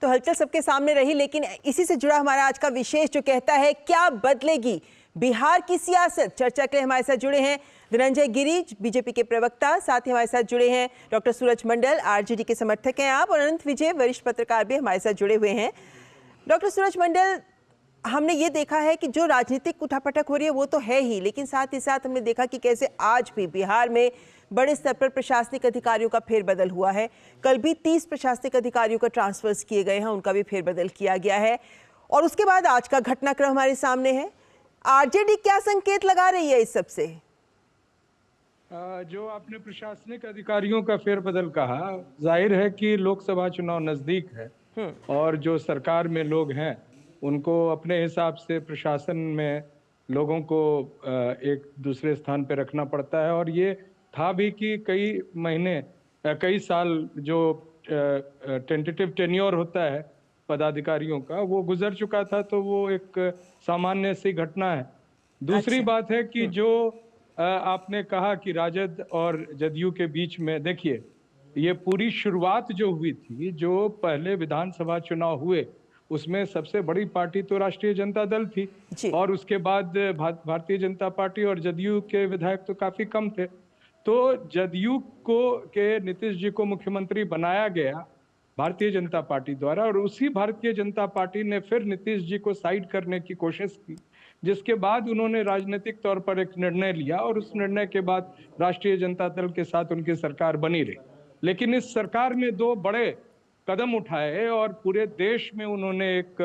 तो हलचल सबके सामने रही, लेकिन इसी से जुड़ा हमारा आज का विशेष जो कहता है क्या बदलेगी बिहार की सियासत। चर्चा के लिए हमारे साथ जुड़े हैं धनंजय गिरी, बीजेपी के प्रवक्ता, साथ ही हमारे साथ जुड़े हैं डॉक्टर सूरज मंडल, आरजेडी के समर्थक हैं आप, और अनंत विजय, वरिष्ठ पत्रकार भी हमारे साथ जुड़े हुए हैं। डॉक्टर सूरज मंडल, हमने ये देखा है कि जो राजनीतिक उठापटक हो रही है वो तो है ही, लेकिन साथ ही साथ हमने देखा कि कैसे आज भी बिहार में बड़े स्तर पर प्रशासनिक अधिकारियों का फेरबदल हुआ है। कल भी 30 प्रशासनिक अधिकारियों का ट्रांसफर्स किए गए हैं, उनका भी फेरबदल किया गया है। और उसके बाद आज का घटनाक्रम हमारे सामने है। आरजेडी क्या संकेत लगा रही है इस सब से? जो आपने प्रशासनिक अधिकारियों का फेरबदल कहा, जाहिर है कि लोकसभा चुनाव नजदीक है और जो सरकार में लोग हैं उनको अपने हिसाब से प्रशासन में लोगों को एक दूसरे स्थान पर रखना पड़ता है। और ये था भी कि कई महीने, कई साल जो टेंटेटिव टेन्योर होता है पदाधिकारियों का, वो गुजर चुका था, तो वो एक सामान्य सी घटना है। दूसरी बात है कि जो आपने कहा कि राजद और जदयू के बीच में, देखिए ये पूरी शुरुआत जो हुई थी, जो पहले विधानसभा चुनाव हुए उसमें सबसे बड़ी पार्टी तो राष्ट्रीय जनता दल थी और उसके बाद भारतीय जनता पार्टी और जदयू के विधायक तो काफी कम थे। तो जदयू को के नीतीश जी को मुख्यमंत्री बनाया गया भारतीय जनता पार्टी द्वारा, और उसी भारतीय जनता पार्टी ने फिर नीतीश जी को साइड करने की कोशिश की, जिसके बाद उन्होंने राजनीतिक तौर पर एक निर्णय लिया और उस निर्णय के बाद राष्ट्रीय जनता दल के साथ उनकी सरकार बनी रही। लेकिन इस सरकार में दो बड़े कदम उठाए और पूरे देश में उन्होंने एक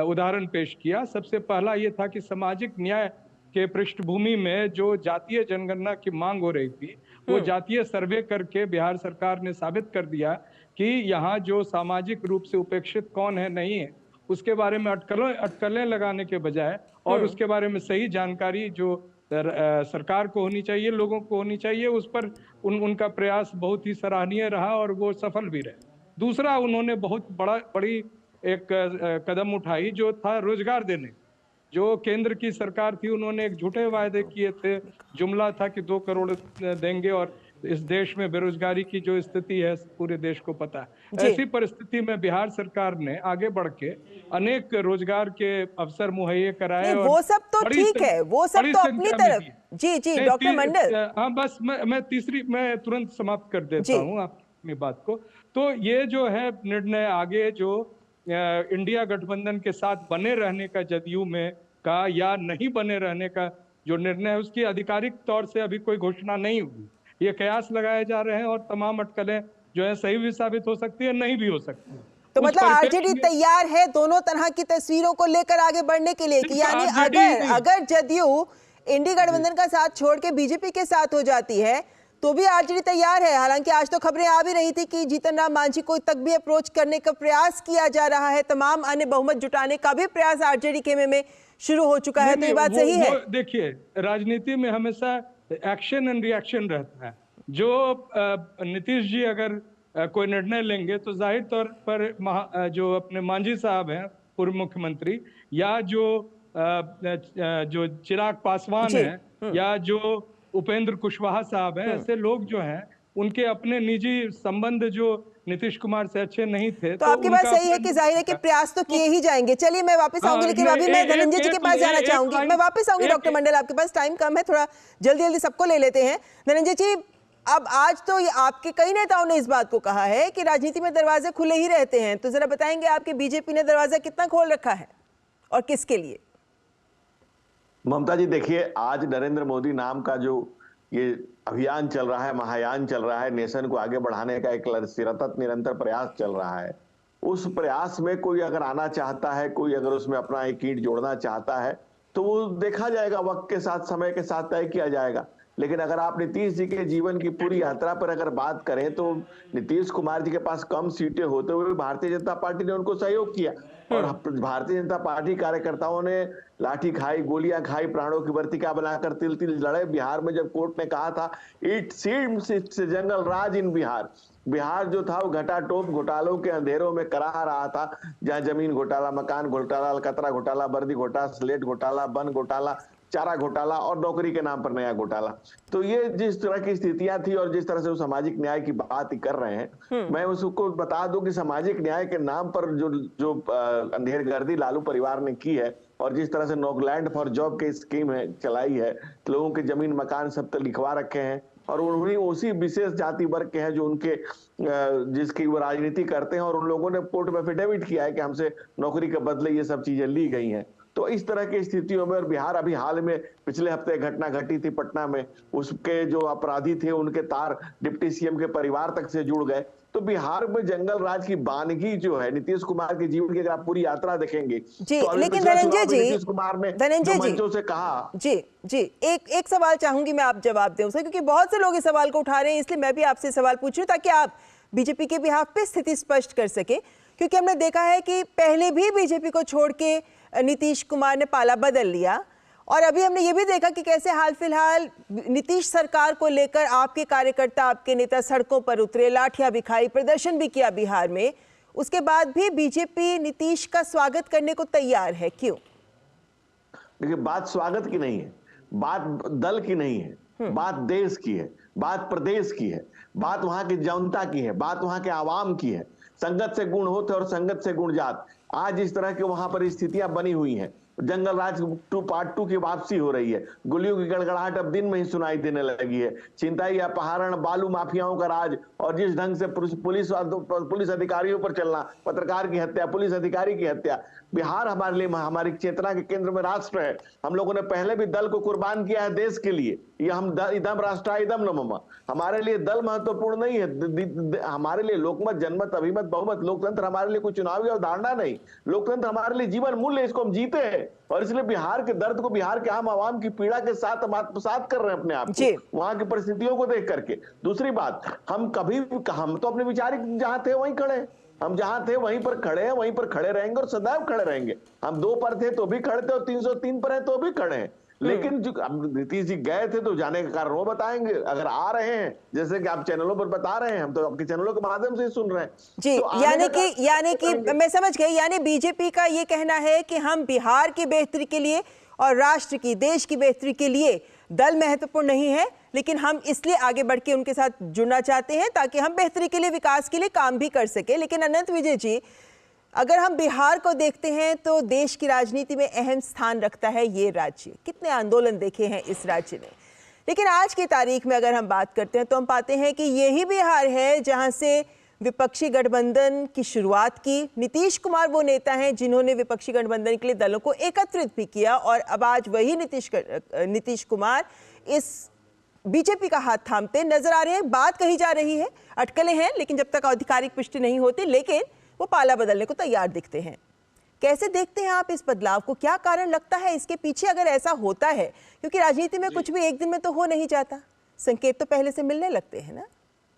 उदाहरण पेश किया। सबसे पहला ये था कि सामाजिक न्याय के पृष्ठभूमि में जो जातीय जनगणना की मांग हो रही थी, वो जातीय सर्वे करके बिहार सरकार ने साबित कर दिया कि यहाँ जो सामाजिक रूप से उपेक्षित कौन है नहीं है, उसके बारे में अटकलें लगाने के बजाय और उसके बारे में सही जानकारी जो सरकार को होनी चाहिए, लोगों को होनी चाहिए, उस पर उनका प्रयास बहुत ही सराहनीय रहा और वो सफल भी रहे। दूसरा, उन्होंने बहुत बड़ी एक कदम उठाई जो था रोजगार देने। जो केंद्र की सरकार थी, उन्होंने एक झूठे वायदे किए थे, जुमला था कि 2 करोड़ देंगे, और इस देश में बेरोजगारी की जो स्थिति है पूरे देश को पता है। ऐसी परिस्थिति में बिहार सरकार ने आगे बढ़ के अनेक रोजगार के अवसर मुहैया कराए। वो सब तो ठीक है, वो सब तो अपनी तरफ। जी जी डॉक्टर मंडल। हाँ, बस मैं तुरंत समाप्त कर देता हूँ अपनी बात को। तो ये जो है निर्णय आगे जो इंडिया गठबंधन के साथ बने रहने का जदयू में का या नहीं बने रहने का जो निर्णय है, उसकी आधिकारिक तौर से अभी कोई घोषणा नहीं हुई। ये कयास लगाए जा रहे हैं और तमाम अटकलें जो है सही भी साबित हो सकती है, नहीं भी हो सकती। तो मतलब आरजेडी तैयार है दोनों तरह की तस्वीरों को लेकर आगे बढ़ने के लिए कि यानी अगर जदयू इंडी गठबंधन का साथ छोड़ के बीजेपी के साथ हो जाती है तो भी आरजेडी तैयार है। हालांकि आज तो खबरें आ भी रही थी कि जीतन राम मांझी को तक भी अप्रोच करने का प्रयास किया जा रहा है, तमाम अन्य बहुमत जुटाने का भी प्रयास आरजेडी खेमे में शुरू हो चुका है। तो ये बात सही है? देखिए, राजनीति में हमेशा एक्शन एंड रिएक्शन रहता है। जो नीतीश जी अगर कोई निर्णय लेंगे तो जाहिर तौर पर जो अपने मांझी साहब हैं पूर्व मुख्यमंत्री, या जो चिराग पासवान हैं, या जो उपेंद्र कुशवाहा साहब हैं, ऐसे लोग जो हैं उनके अपने निजी संबंध जो नीतीश कुमार से अच्छे नहीं थे। तो आपकी बात सही है कि जाहिर है कि प्रयास तो किए ही जाएंगे। चलिए मैं वापस आऊंगी, लेकिन अभी मैं धनंजय जी के पास जाना चाहूंगी। मैं वापस आऊंगी डॉक्टर मंडल, आपके पास टाइम कम है, थोड़ा जल्दी सबको ले लेते हैं। धनंजय जी, अब आज तो आपके कई नेताओं ने इस बात को कहा है कि राजनीति में दरवाजे खुले ही रहते हैं, तो जरा बताएंगे आपके बीजेपी ने दरवाजा कितना खोल रखा है और किसके लिए? ममता जी, देखिए, आज नरेंद्र मोदी नाम का जो ये अभियान चल रहा है, महायान चल रहा है, नेशन को आगे बढ़ाने का एक सतत निरंतर प्रयास चल रहा है। उस प्रयास में कोई अगर आना चाहता है, कोई अगर उसमें अपना एक ईंट जोड़ना चाहता है, तो वो देखा जाएगा, वक्त के साथ, समय के साथ तय किया जाएगा। लेकिन अगर आप नीतीश जी के जीवन की पूरी यात्रा पर अगर बात करें तो नीतीश कुमार जी के पास कम सीटें होते हुए भारतीय जनता पार्टी ने उनको सहयोग किया और भारतीय जनता पार्टी कार्यकर्ताओं ने लाठी खाई, गोलियां खाई, प्राणों की वर्तिका बनाकर तिल तिल लड़े। बिहार में जब कोर्ट ने कहा था इट सीम्स इट्स जंगल राज इन बिहार, बिहार जो था वो घटाटोप घोटालों के अंधेरों में करा रहा था, जहां जमीन घोटाला, मकान घोटाला, अलकतरा घोटाला, बर्दी घोटाला, स्लेट घोटाला, वन घोटाला, चारा घोटाला और नौकरी के नाम पर नया घोटाला। तो ये जिस तरह की स्थितियां थी और जिस तरह से वो सामाजिक न्याय की बात ही कर रहे हैं, मैं उसको बता दूं कि सामाजिक न्याय के नाम पर जो अंधेरगर्दी लालू परिवार ने की है और जिस तरह से नोलैंड फॉर जॉब की स्कीम है चलाई है, लोगों के जमीन मकान सब तो लिखवा रखे हैं और उन्हीं उसी विशेष जाति वर्ग के हैं जो उनके जिसकी वो राजनीति करते हैं और उन लोगों ने कोर्ट में एफिडेविट किया है कि हमसे नौकरी के बदले ये सब चीजें ली गई हैं। तो इस तरह की स्थितियों में और बिहार अभी हाल में पिछले हफ्ते घटना घटी थी पटना में, उसके जो अपराधी थे उनके तार डिप्टी सीएम के परिवार तक से जुड़ गए। तो बिहार में जंगल राज की वानगी जो है नीतीश कुमार के जीवन की अगर आप पूरी यात्रा देखेंगे जी, तो लेकिन धनंजय जी, नीतीश कुमार ने मंचों से कहा जी एक सवाल चाहूंगी मैं, आप जवाब दें उसका, क्योंकि बहुत से लोग इस सवाल को उठा रहे हैं, इसलिए मैं भी आपसे सवाल पूछ रही हूं ताकि आप बीजेपी के बिहाफ पे स्थिति स्पष्ट कर सके। क्योंकि हमने देखा है कि पहले भी बीजेपी को छोड़ के नीतीश कुमार ने पाला बदल लिया और अभी हमने ये भी देखा कि कैसे हाल फिलहाल नीतीश सरकार को लेकर आपके कार्यकर्ता, आपके नेता सड़कों पर उतरे, लाठियां भी खाई, प्रदर्शन भी किया बिहार में। उसके बाद भी बीजेपी नीतीश का स्वागत करने को तैयार है, क्यों? देखिए, बात स्वागत की नहीं है, बात दल की नहीं है, बात देश की है, बात प्रदेश की है, बात वहां की जनता की है, बात वहां के आवाम की है। संगत से गुण होते और संगत से गुण जात। आज इस तरह की वहां पर स्थितियां बनी हुई हैं, जंगल राज पार्ट 2 की वापसी हो रही है, गोलियों की गड़गड़ाहट अब दिन में ही सुनाई देने लगी है, छिनताई अपहरण, बालू माफियाओं का राज और जिस ढंग से पुलिस अधिकारियों पर चलना, पत्रकार की हत्या, पुलिस अधिकारी की हत्या। बिहार हमारे लिए हमारी चेतना के केंद्र में राष्ट्र है। हम लोगों ने पहले भी दल को कुर्बान किया है देश के लिए। ये हम इदम राष्ट्र इदम न मम, हमारे लिए दल महत्वपूर्ण नहीं है। हमारे लिए लोकमत, जनमत, अभिमत, बहुमत, लोकतंत्र हमारे लिए कोई चुनावी अवधारणा नहीं। लोकतंत्र हमारे लिए जीवन मूल्य, इसको हम जीते हैं और इसलिए बिहार के दर्द को, बिहार के आम आवाम की पीड़ा के साथ हम आत्मसात कर रहे हैं अपने आप को, वहां की परिस्थितियों को देख करके। दूसरी बात, हम तो अपने विचार जहां थे वहीं खड़े, हम जहां थे वहीं पर खड़े हैं, वहीं पर खड़े रहेंगे और सदैव खड़े रहेंगे। हम 2 पर थे तो भी खड़े थे और 303 पर हैं तो भी खड़े हैं। लेकिन जो नीतीश जी गए थे तो जाने का कारण वो बताएंगे, अगर आ रहे हैं जैसे कि आप चैनलों पर बता रहे हैं, हम तो आपके चैनलों के माध्यम से सुन रहे हैं जी। तो यानी कि मैं समझ गई, यानी बीजेपी का ये कहना है कि हम बिहार की बेहतरी के लिए और राष्ट्र की, देश की बेहतरी के लिए दल महत्वपूर्ण नहीं है, लेकिन हम इसलिए आगे बढ़ के उनके साथ जुड़ना चाहते हैं ताकि हम बेहतरी के लिए, विकास के लिए काम भी कर सके। लेकिन अनंत विजय जी, अगर हम बिहार को देखते हैं तो देश की राजनीति में अहम स्थान रखता है ये राज्य। कितने आंदोलन देखे हैं इस राज्य ने, लेकिन आज की तारीख में अगर हम बात करते हैं तो हम पाते हैं कि यही बिहार है जहां से विपक्षी गठबंधन की शुरुआत की। नीतीश कुमार वो नेता हैं जिन्होंने विपक्षी गठबंधन के लिए दलों को एकत्रित भी किया और अब आज वही नीतीश कुमार इस बीजेपी का हाथ थामते नजर आ रहे हैं। बात कही जा रही है, अटकलें हैं, लेकिन जब तक आधिकारिक पुष्टि नहीं होती, लेकिन वो पाला बदलने को तैयार दिखते हैं। कैसे देखते हैं आप इस बदलाव को? क्या कारण लगता है इसके पीछे अगर ऐसा होता है? क्योंकि राजनीति में कुछ भी एक दिन में तो हो नहीं जाता, संकेत तो पहले से मिलने लगते हैं ना।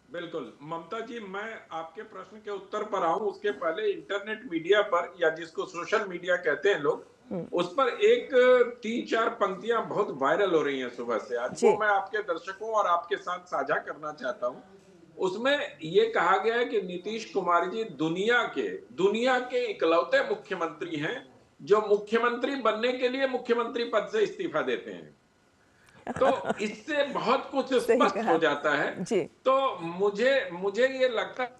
बिल्कुल ममता जी, मैं आपके प्रश्न के उत्तर पर आऊं उसके पहले इंटरनेट मीडिया पर, या जिसको सोशल मीडिया कहते हैं लोग, उस पर एक 3-4 पंक्तियां बहुत वायरल हो रही हैं सुबह से आज, वो मैं आपके दर्शकों और आपके साथ साझा करना चाहता हूं। उसमें ये कहा गया है कि नीतीश कुमार जी दुनिया के इकलौते मुख्यमंत्री हैं जो मुख्यमंत्री बनने के लिए मुख्यमंत्री पद से इस्तीफा देते हैं। तो इससे बहुत कुछ स्पष्ट हो जाता है जी। तो मुझे ये लगता है,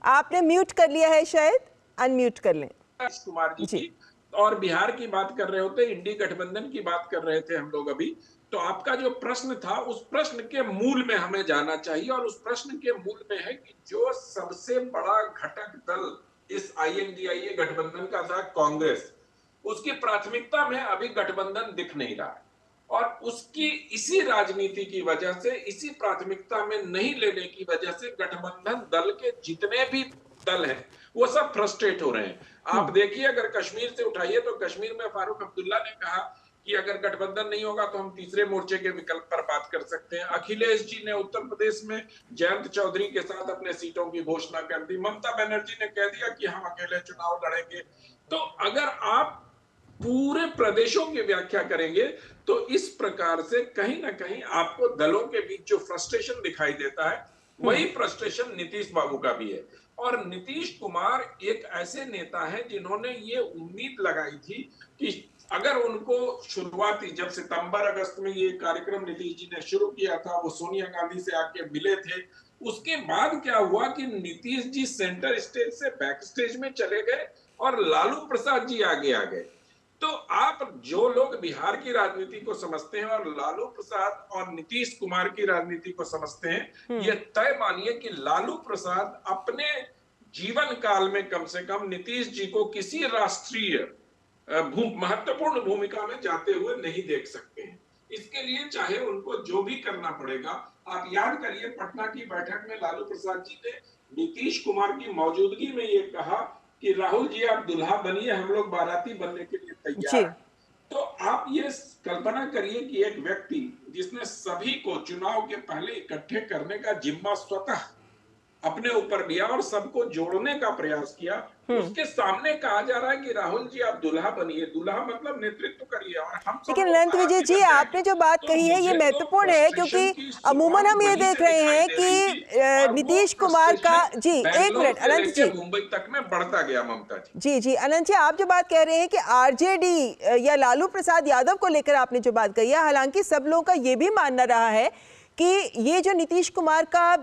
आपने म्यूट कर लिया है, शायद अनम्यूट कर लें। कुमार जी और बिहार की बात कर रहे होते, इंडी गठबंधन की बात कर रहे थे हम लोग अभी। तो आपका जो प्रश्न था उस प्रश्न के मूल में हमें जाना चाहिए और उस प्रश्न के मूल में है कि जो सबसे बड़ा घटक दल इस INDIA गठबंधन का था कांग्रेस, उसकी प्राथमिकता में अभी गठबंधन दिख नहीं रहा है और उसकी इसी राजनीति की वजह से, इसी प्राथमिकता में नहीं लेने की वजह से गठबंधन दल के जितने भी दल हैं वो सब फ्रस्ट्रेट हो रहे हैं। आप देखिए, अगर कश्मीर से उठाइए तो कश्मीर में फारूक अब्दुल्ला ने कहा कि अगर गठबंधन नहीं होगा तो हम तीसरे मोर्चे के विकल्प पर बात कर सकते हैं। अखिलेश जी ने उत्तर प्रदेश में जयंत चौधरी के साथ अपने सीटों की घोषणा कर दी। ममता बनर्जी ने कह दिया कि हम अकेले चुनाव लड़ेंगे। तो अगर आप पूरे प्रदेशों की व्याख्या करेंगे तो इस प्रकार से कहीं ना कहीं आपको दलों के बीच जो फ्रस्ट्रेशन दिखाई देता है वही फ्रस्ट्रेशन नीतीश बाबू का भी है। और नीतीश कुमार एक ऐसे नेता हैं जिन्होंने ये उम्मीद लगाई थी कि अगर उनको शुरुआती जब सितंबर अगस्त में ये कार्यक्रम नीतीश जी ने शुरू किया था, वो सोनिया गांधी से आके मिले थे, उसके बाद क्या हुआ कि नीतीश जी सेंटर स्टेज से बैक स्टेज में चले गए और लालू प्रसाद जी आगे आ गए। तो आप जो लोग बिहार की राजनीति को समझते हैं और लालू प्रसाद और नीतीश कुमार की राजनीति को समझते हैं, ये तय मानिए कि लालू प्रसाद अपने जीवन काल में कम से कम नीतीश जी को किसी राष्ट्रीय महत्वपूर्ण भूमिका में जाते हुए नहीं देख सकते हैं। इसके लिए चाहे उनको जो भी करना पड़ेगा, आप याद करिए पटना की बैठक में लालू प्रसाद जी ने नीतीश कुमार की मौजूदगी में ये कहा कि राहुल जी आप दुल्हा बनिए, हम लोग बाराती बनने के लिए तैयार हैं। तो आप ये कल्पना करिए कि एक व्यक्ति जिसने सभी को चुनाव के पहले इकट्ठे करने का जिम्मा स्वतः अपने ऊपर लिया और सबको जोड़ने का प्रयास किया, उसके सामने कहा जा रहा है कि राहुल जी आप दुल्हा बनिए। दुल्हा मतलब नेतृत्व करिए। और हम लेकिन अनंत विजय जी, आपने जो बात कही है ये महत्वपूर्ण है, क्योंकि अमूमन हम ये देख रहे हैं कि नीतीश कुमार का जी, एक मिनट अनंत जी, मुंबई तक में बढ़ता गया ममता जी। जी जी अनंत जी, आप जो बात कह रहे हैं कि आरजेडी या लालू प्रसाद यादव को लेकर आपने जो बात कही है, हालांकि सब लोगों का ये भी मानना रहा है कि ये जो नीतीश कुमार का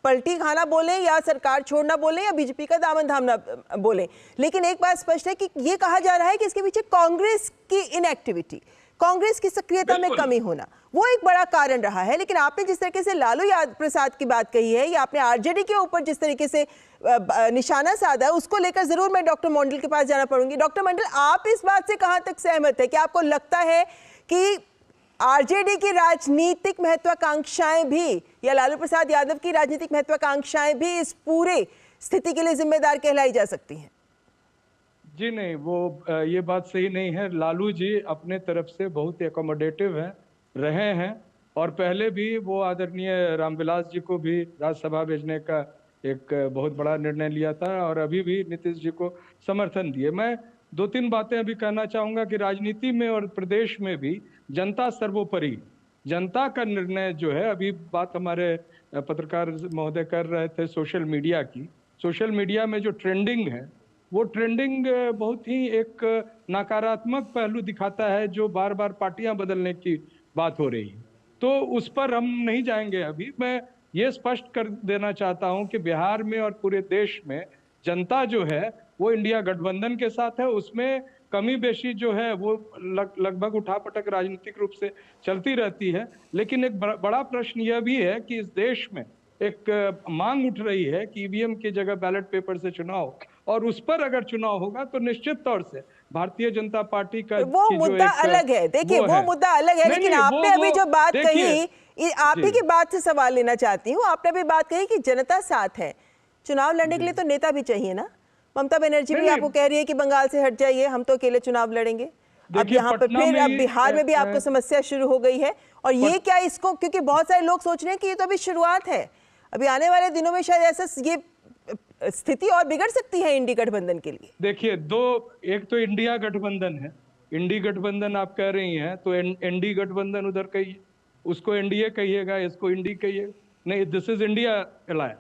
पलटी खाना बोले या सरकार छोड़ना बोले या बीजेपी का दामन थामना बोले, लेकिन एक बात स्पष्ट है कि ये कहा जा रहा है कि इसके पीछे कांग्रेस की इनएक्टिविटी, कांग्रेस की सक्रियता में कमी होना वो एक बड़ा कारण रहा है। लेकिन आपने जिस तरीके से लालू प्रसाद की बात कही है या आपने आरजेडी के ऊपर जिस तरीके से निशाना साधा है, उसको लेकर जरूर मैं डॉक्टर मंडल के पास जाना पड़ूंगी। डॉक्टर मंडल, आप इस बात से कहां तक सहमत है कि आपको लगता है कि आरजेडी की राजनीतिक महत्वाकांक्षाएं भी या लालू प्रसाद यादव की राजनीतिक महत्वाकांक्षाएं भी इस पूरे स्थिति के लिए जिम्मेदार कहलाई जा सकती हैं? जी नहीं, वो ये बात सही नहीं है। लालू जी अपने तरफ से बहुत एकोमोडेटिव हैं, रहे हैं, और पहले भी वो आदरणीय रामविलास जी को भी राज्यसभा भेजने का एक बहुत बड़ा निर्णय लिया था और अभी भी नीतीश जी को समर्थन दिए। मैं दो तीन बातें अभी कहना चाहूँगा कि राजनीति में और प्रदेश में भी जनता सर्वोपरि, जनता का निर्णय जो है, अभी बात हमारे पत्रकार महोदय कर रहे थे सोशल मीडिया की। सोशल मीडिया में जो ट्रेंडिंग है वो ट्रेंडिंग बहुत ही एक नकारात्मक पहलू दिखाता है, जो बार बार पार्टियां बदलने की बात हो रही है। तो उस पर हम नहीं जाएंगे। अभी मैं ये स्पष्ट कर देना चाहता हूं कि बिहार में और पूरे देश में जनता जो है वो इंडिया गठबंधन के साथ है। उसमें कमी बेशी जो है वो लगभग उठापटक राजनीतिक रूप से चलती रहती है। लेकिन एक बड़ा प्रश्न यह भी है कि इस देश में एक मांग उठ रही है कि ईवीएम की जगह बैलेट पेपर से चुनाव, और उस पर अगर चुनाव होगा तो निश्चित तौर से भारतीय जनता पार्टी का वो मुद्दा अलग है। देखिए वो मुद्दा अलग है, लेकिन आपने अभी जो बात कही, आप ही की बात से सवाल लेना चाहती हूँ। आपने अभी बात कही कि जनता साथ है, चुनाव लड़ने के लिए तो नेता भी चाहिए ना। ममता बनर्जी भी आपको कह रही है कि बंगाल से हट जाइए, हम तो अकेले चुनाव लड़ेंगे। अब यहाँ पर फिर अब बिहार में भी आपको समस्या शुरू हो गई है। और ये क्या इसको, क्योंकि बहुत सारे लोग सोच रहे हैं कि ये तो अभी शुरुआत है, अभी आने वाले दिनों में शायद ऐसा ये स्थिति और बिगड़ सकती है इंडी गठबंधन के लिए। देखिए एक तो इंडिया गठबंधन है, इंडी गठबंधन आप कह रही हैं, तो एनडी गठबंधन उधर कहिए, उसको एनडीए कहिएगा, इसको इंडी कहिए, नहीं, दिस इज इंडिया अलायंस।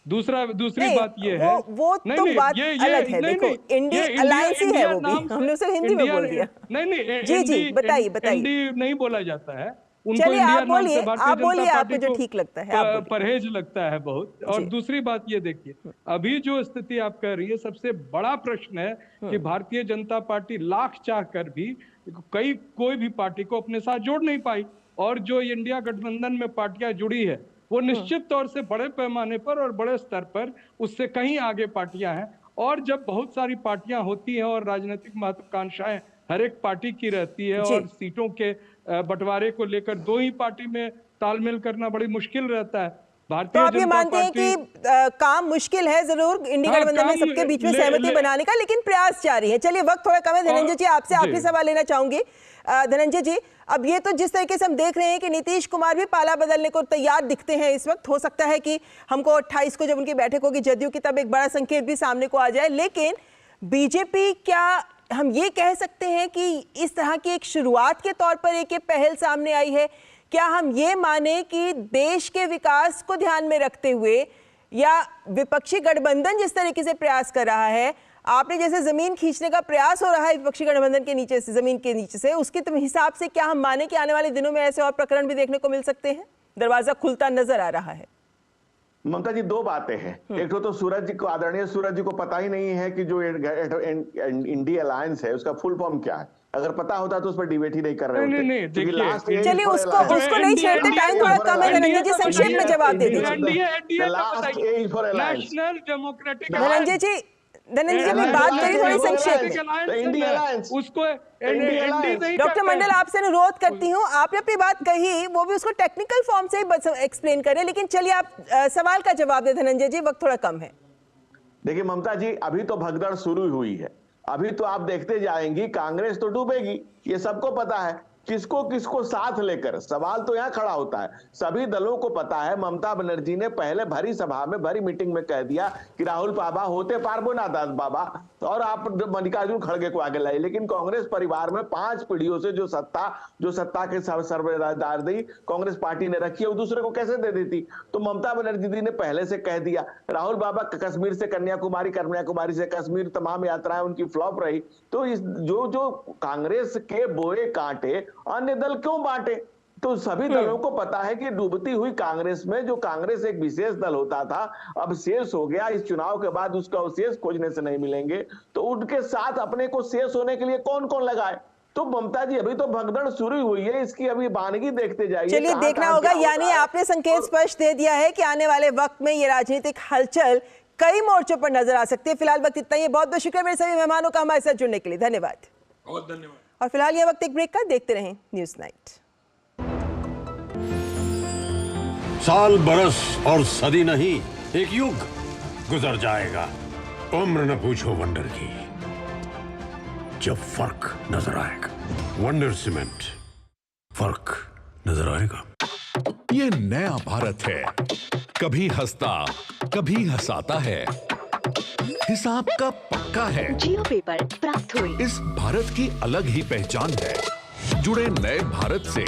दूसरी बात ये है, वो तो बात अलग है। देखो इंडिया अलायंस ही है, वो भी हमने उसे हिंदी में बोल दिया। नहीं, जी बताइए। इंडी नहीं बोला जाता है, चलिए आप बोलिए आपको जो ठीक लगता है, परहेज लगता है बहुत। और दूसरी बात ये देखिए, अभी जो स्थिति आप कह रही है, सबसे बड़ा प्रश्न है कि भारतीय जनता पार्टी लाख चाह कर भी कोई भी पार्टी को अपने साथ जोड़ नहीं पाई, और जो इंडिया गठबंधन में पार्टियां जुड़ी है वो निश्चित तौर से बड़े पैमाने पर और बड़े स्तर पर उससे कहीं आगे पार्टियां हैं। और जब बहुत सारी पार्टियां होती हैं और राजनीतिक महत्वाकांक्षाएं हर एक पार्टी की रहती है, और सीटों के बंटवारे को लेकर दो ही पार्टी में तालमेल करना बड़ी मुश्किल रहता है। तो आप ये मानते हैं कि काम मुश्किल है जरूर इंडी गठबंधन में सबके बीच में सहमति बनाने का, लेकिन प्रयास जारी है। चलिए वक्त थोड़ा कम है, धनंजय जी आपसे आखिरी सवाल लेना चाहूंगी। धनंजय जी, अब ये तो जिस तरीके से हम देख रहे हैं कि नीतीश कुमार भी पाला बदलने को तैयार दिखते हैं इस वक्त, हो सकता है कि हमको 28 को जब उनकी बैठक होगी जदयू की, तब एक बड़ा संकेत भी सामने को आ जाए। लेकिन बीजेपी, क्या हम ये कह सकते हैं कि इस तरह की एक शुरुआत के तौर पर एक पहल सामने आई है क्या हम ये माने कि देश के विकास को ध्यान में रखते हुए या विपक्षी गठबंधन जिस तरीके से प्रयास कर रहा है, आपने जैसे जमीन खींचने का प्रयास हो रहा है विपक्षी गठबंधन के नीचे से, जमीन के नीचे से, उसके हिसाब से क्या हम माने कि आने वाले दिनों में ऐसे और प्रकरण भी देखने को मिल सकते हैं? दरवाजा खुलता नजर आ रहा है। ममता जी, दो बातें हैं। एक तो सूरज जी को, आदरणीय सूरज जी को पता ही नहीं है कि जो इंडिया अलायंस है उसका फुल फॉर्म क्या है। अगर पता होता तो उस पर डिबेट ही नहीं कर रहे होते। नहीं, देखिए, चलिए उसको नहीं छेड़ते, टाइम थोड़ा कम है। धनंजय जी संक्षेप में जवाब दे दीजिए। नेशनल डेमोक्रेटिक धनंजय जी अपनी बात करी थोड़ी संक्षेप में। उसको डॉक्टर मंडल, आपसे अनुरोध करती हूँ, आपने अपनी बात कही, वो भी उसको टेक्निकल फॉर्म से एक्सप्लेन करें, लेकिन चलिए आप सवाल का जवाब दें धनंजय जी, वक्त थोड़ा कम है। देखिए ममता जी, अभी तो भगदड़ शुरू हुई है। अभी तो आप देखते जाएंगी, कांग्रेस तो डूबेगी, ये सबको पता है। किसको किसको साथ लेकर, सवाल तो यहाँ खड़ा होता है। सभी दलों को पता है, ममता बनर्जी ने पहले भरी सभा में, भरी मीटिंग में कह दिया कि राहुल बाबा होते पारबो ना दास बाबा, और आप मल्लिकार्जुन खड़गे को आगे लाई। लेकिन कांग्रेस परिवार में 5 पीढ़ियों से जो सत्ता के सर्वदारदी कांग्रेस पार्टी ने रखी है, वो दूसरे को कैसे दे देती? तो ममता बनर्जी जी ने पहले से कह दिया। राहुल बाबा कश्मीर से कन्याकुमारी, कन्याकुमारी से कश्मीर, तमाम यात्राएं उनकी फ्लॉप रही। तो इस जो कांग्रेस के बोए कांटे अन्य दल क्यों बांटे? तो सभी दलों को पता है कि डूबती हुई कांग्रेस में, जो कांग्रेस एक विशेष दल होता था, अब शेष हो गया। इस चुनाव के बाद उसका शेष खोजने से नहीं मिलेंगे, तो उनके साथ अपने को शेष होने के लिए कौन कौन लगाए? तो ममता जी, अभी तो भगदड़ शुरू हुई है, इसकी अभी वानगी देखते जाइए। चलिए देखना होगा। यानी आपने संकेत स्पष्ट दे दिया है कि आने वाले वक्त में ये राजनीतिक हलचल कई मोर्चों पर नजर आ सकती है। फिलहाल वक्त इतना ही है। बहुत बहुत शुक्रिया मेरे सभी मेहमानों का हमारे साथ जुड़ने के लिए। धन्यवाद। बहुत धन्यवाद। और फिलहाल यह वक्त एक ब्रेक का। देखते रहें न्यूज़ नाइट। साल, बरस और सदी नहीं, एक युग गुजर जाएगा। उम्र न पूछो वंडर की, जब फर्क नजर आएगा। वंडर सीमेंट, फर्क नजर आएगा। ये नया भारत है, कभी हंसता कभी हंसाता है, हिसाब का पक्का है। जियो पेपर प्राप्त हुए। इस भारत की अलग ही पहचान है। जुड़े नए भारत से।